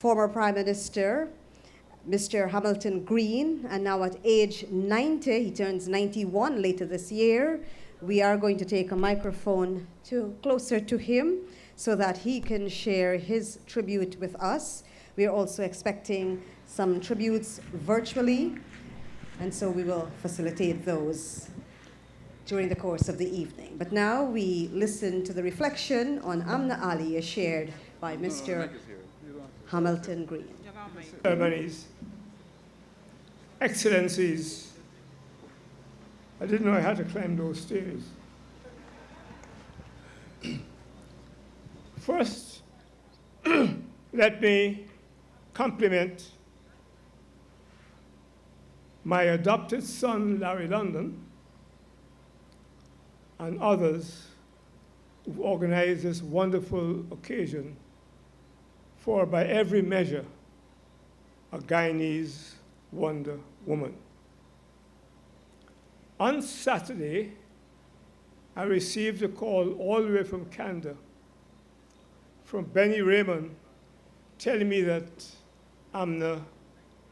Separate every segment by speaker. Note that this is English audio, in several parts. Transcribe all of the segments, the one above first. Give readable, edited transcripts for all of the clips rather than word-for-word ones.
Speaker 1: former Prime Minister, Mr. Hamilton Green, and now at age 90, he turns 91 later this year. We are going to take a microphone closer to him so that he can share his tribute with us. We are also expecting some tributes virtually, and so we will facilitate those during the course of the evening. But now we listen to the reflection on Amna Ali as shared by Mr. Hamilton Green.
Speaker 2: Ceremonies, excellencies, I didn't know I had to climb those stairs. First, let me compliment my adopted son, Larry London, and others who organized this wonderful occasion for, by every measure, a Guyanese wonder woman. On Saturday, I received a call all the way from Canada from Benny Raymond telling me that Amna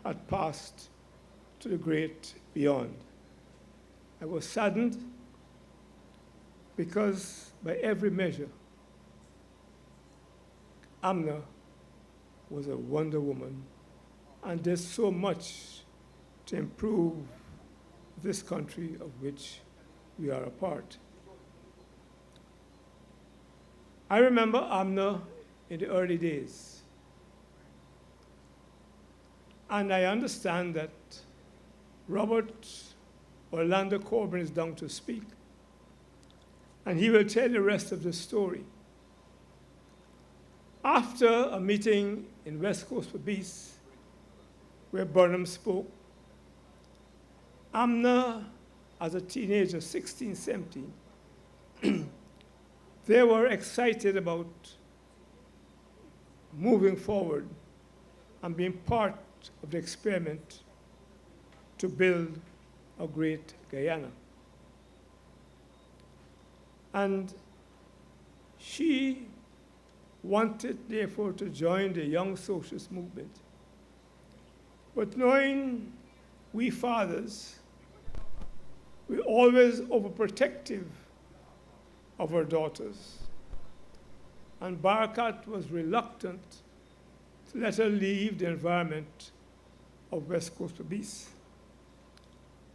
Speaker 2: had passed to the great beyond. I was saddened because by every measure, Amna was a wonder woman and did so much to improve this country of which we are a part. I remember Amna in the early days, and I understand that Robert Orlando Corbin is down to speak, and he will tell the rest of the story. After a meeting in West Coast for Peace, where Burnham spoke, Amna, as a teenager, 16, 17, they were excited about moving forward and being part of the experiment to build a great Guyana. And she wanted, therefore, to join the young socialist movement. But knowing we fathers, we're always overprotective of our daughters. And Barakat was reluctant to let her leave the environment of West Coast for Peace.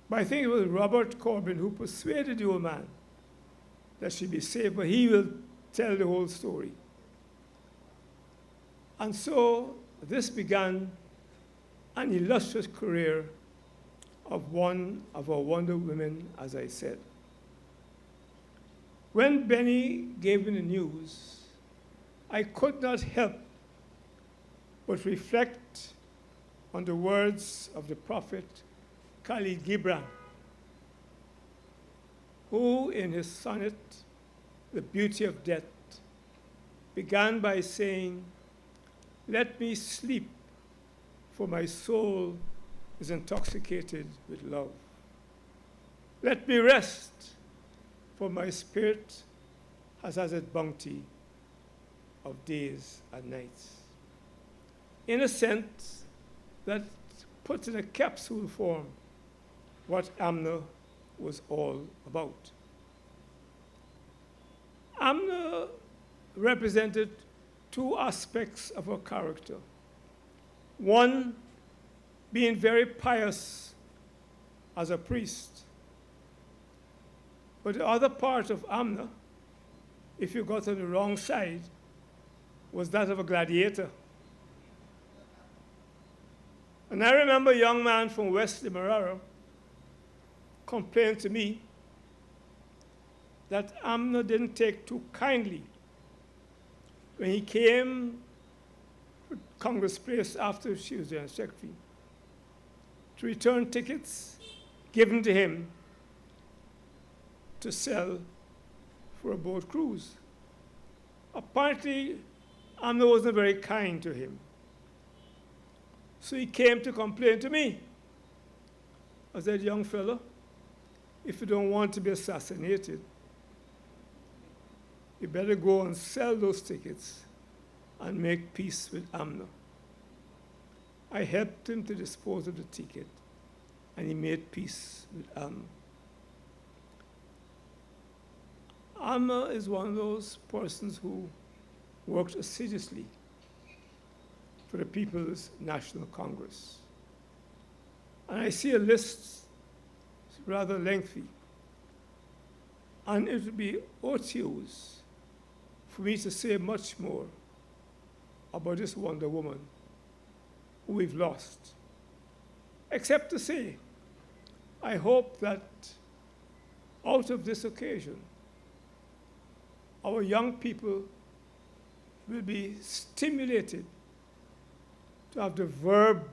Speaker 2: But I think it was Robert Corbin who persuaded the old man that she be safe, but he will tell the whole story. And so this began an illustrious career of one of our wonder women, as I said. When Benny gave me the news, I could not help but reflect on the words of the prophet Khalil Gibran, who in his sonnet, The Beauty of Death, began by saying, "Let me sleep, for my soul is intoxicated with love. Let me rest, for my spirit has had its bounty of days and nights." In a sense, that puts in a capsule form what Amna was all about. Amna represented two aspects of her character. One, being very pious as a priest. But the other part of Amna, if you got on the wrong side, was that of a gladiator. And I remember a young man from West Demerara complained to me that Amna didn't take too kindly when he came to Congress Place after she was General Secretary to return tickets given to him to sell for a boat cruise. Apparently, Amna wasn't very kind to him. So he came to complain to me. I said, "Young fellow, if you don't want to be assassinated, you better go and sell those tickets and make peace with Amna." I helped him to dispose of the ticket, and he made peace with Amna. Amna is one of those persons who worked assiduously for the People's National Congress. And I see a list, rather lengthy, and it would be odious for me to say much more about this Wonder Woman who we've lost, except to say, I hope that out of this occasion, our young people will be stimulated to have the verb,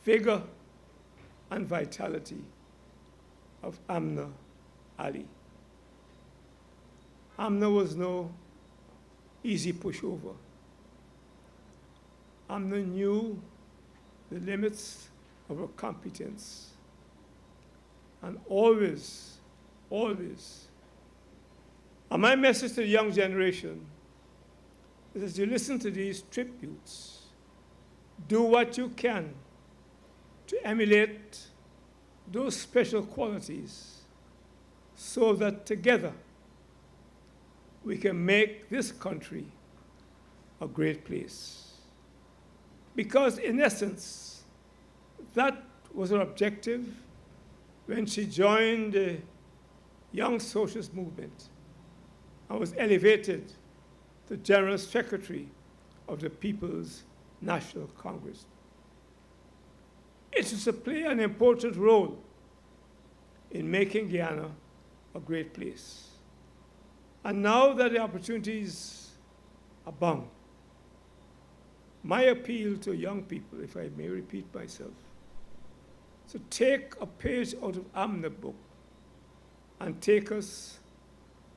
Speaker 2: vigor, and vitality of Amna Ali. Amna was no easy pushover. Amna knew the limits of her competence and always, always. And my message to the young generation is, as you listen to these tributes, do what you can to emulate those special qualities so that together we can make this country a great place. Because in essence, that was her objective when she joined the Young Socialist Movement and was elevated to General Secretary of the People's National Congress. It is to play an important role in making Guyana a great place. And now that the opportunities abound, my appeal to young people, if I may repeat myself, to take a page out of Amna's book and take us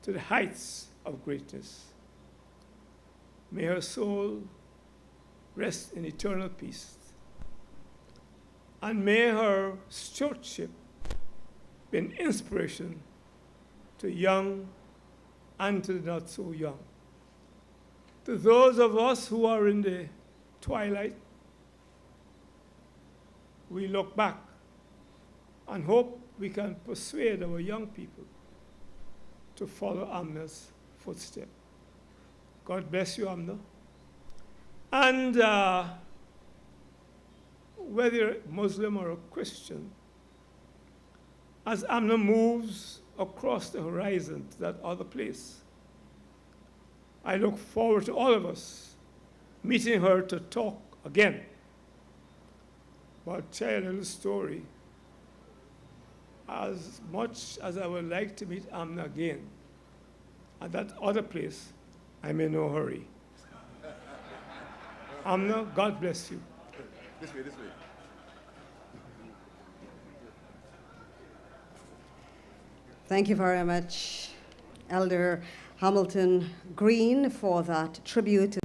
Speaker 2: to the heights of greatness. May her soul rest in eternal peace. And may her stewardship be an inspiration to young and to the not so young. To those of us who are in the twilight, we look back and hope we can persuade our young people to follow Amna's footsteps. God bless you, Amna. And whether you're Muslim or a Christian, as Amna moves across the horizon to that other place, I look forward to all of us meeting her to talk again. But I'll tell you a little story. As much as I would like to meet Amna again, at that other place, I'm in no hurry. Amna, God bless you.
Speaker 3: This way, this way.
Speaker 1: Thank you very much, Elder Hamilton Green, for that tribute.